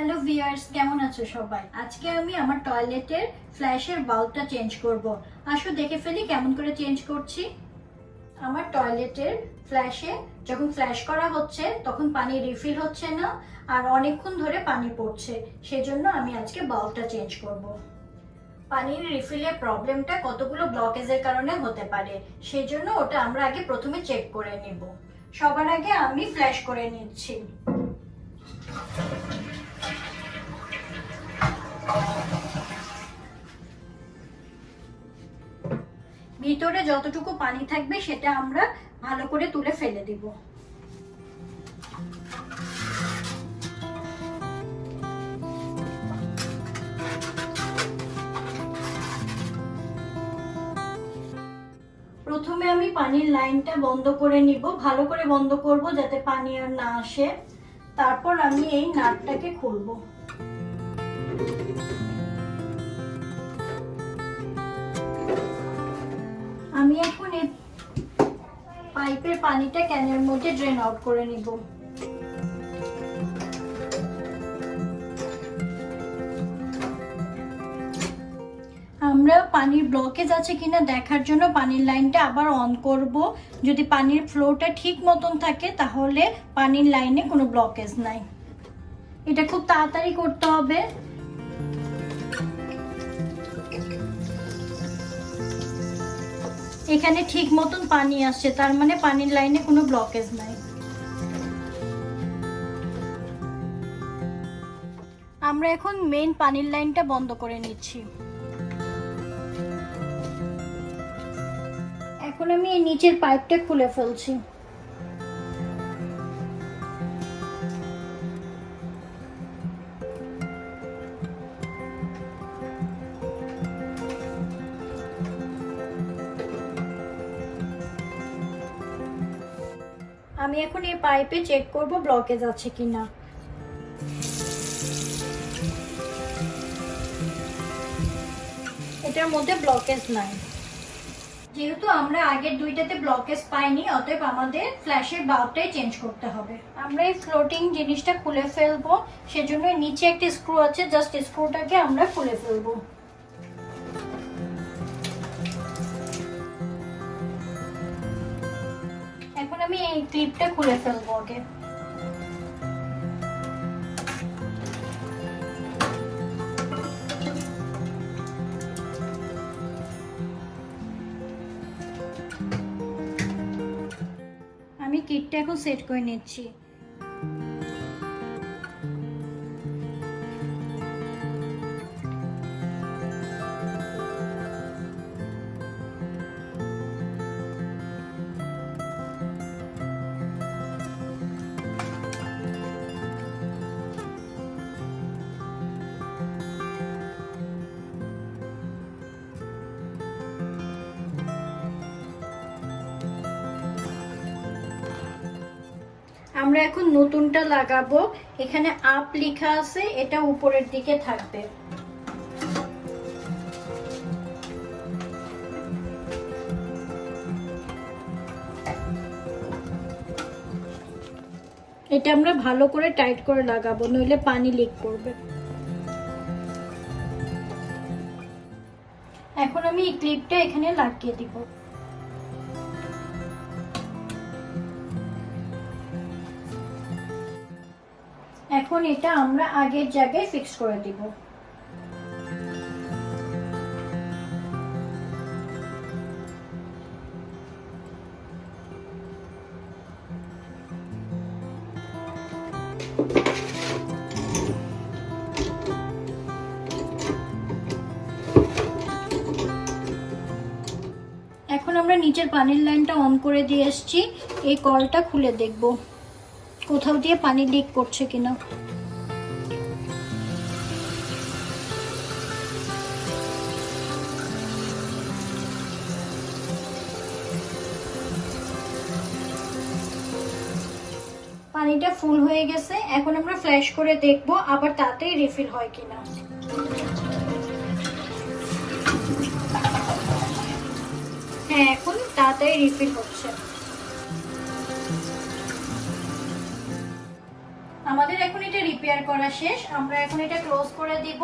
Hello viewers, কেমন আছো সবাই? আজকে আমি আমার টয়লেটের ফ্ল্যাশের বাল্বটা চেঞ্জ করব। আসো দেখে ফেলি কেমন করে চেঞ্জ করছি। আমার টয়লেটের ফ্ল্যাশে যখন ফ্ল্যাশ করা হচ্ছে তখন পানি রিফিল হচ্ছে না আর অনেকক্ষণ ধরে পানি পড়ছে, সেজন্য আমি আজকে বাল্বটা চেঞ্জ করব। পানির রিফিলের প্রবলেমটা কতগুলো ব্লকেজের কারণে হতে পারে, সেজন্য ওটা আমরা আগে প্রথমে চেক করে নিব। সবার আগে আমি ফ্ল্যাশ করে নিচ্ছি। ভিতরে যতটুকু পানি থাকবে সেটা আমরা ভালো করে তুলে ফেলে দিব। প্রথমে আমি পানির লাইনটা বন্ধ করে নিব, ভালো করে বন্ধ করব যাতে পানি আর না আসে। তারপর আমি এই নাটটাকে খুলবো। আমি এখন এই পাইপের পানিটা ক্যানের মধ্যে ড্রেন আউট করে নিব। আমরা পানির ব্লকেজ আছে কিনা দেখার জন্য পানির লাইনটা আবার অন করব। যদি পানির ফ্লোটা ঠিক মতন থাকে তাহলে পানির লাইনে কোনো ব্লকেজ নাই। এটা খুব তাড়াতাড়ি করতে হবে। এখানে ঠিক মতন পানি আসছে, তার মানে পানির লাইনে কোনো ব্লকেজ নাই। আমরা এখন মেইন পানির লাইনটা বন্ধ করে নিচ্ছি। এখন আমি এই নিচের পাইপটা খুলে ফেলছি। আমি এখন এই পাইপে চেক করব ব্লকেজ আছে কিনা। এটার মধ্যে ব্লকেজ নাই। যেহেতু আমরা আগের দুইটাতে ব্লকেজ পাইনি, অতএব আমাদের ফ্ল্যাশের বাল্বটাই চেঞ্জ করতে হবে। আমরা এই ফ্লোটিং জিনিসটা খুলে ফেলবো, সেজন্য নিচে একটা স্ক্রু আছে, জাস্ট স্ক্রুটাকে আমরা খুলে ফেলবো। এখন আমি এই ক্লিপটা খুলে ফেলবো আগে। আমি কিটটা এখন সেট করে নিচ্ছি। আমরা এখন নতুনটা লাগাবো। এখানে আপ লেখা আছে, এটা উপরের দিকে থাকবে। এটা আমরা ভালো করে টাইট করে লাগাবো, নইলে পানি লিক করবে। এখন আমি এই ক্লিপটা এখানে লাগিয়ে দিব। এখন এটা আমরা আগের জায়গায় ফিক্স করে দিব। এখন আমরা নিচের পানির লাইনটা অন করে দিয়ে এসেছি। এই কলটা খুলে দেখব কোথাও দিয়ে পানি লিক করছে কিনা। পানিটা ফুল হয়ে গেছে। এখন আমরা ফ্ল্যাশ করে দেখব আবার তাতেই রিফিল হয় কিনা। হ্যাঁ, এখন তাড়াতাড়ি রিফিল হচ্ছে। আমাদের এখন এটা রিপেয়ার করা শেষ, আমরা এখন এটা ক্লোজ করে দিব।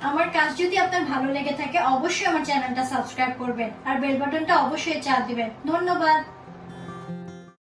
আমার কাজ যদি আপনার ভালো লেগে থাকে অবশ্যই আমার চ্যানেলটা সাবস্ক্রাইব করবেন আর বেল বাটনটা অবশ্যই চাপ দিবেন। ধন্যবাদ।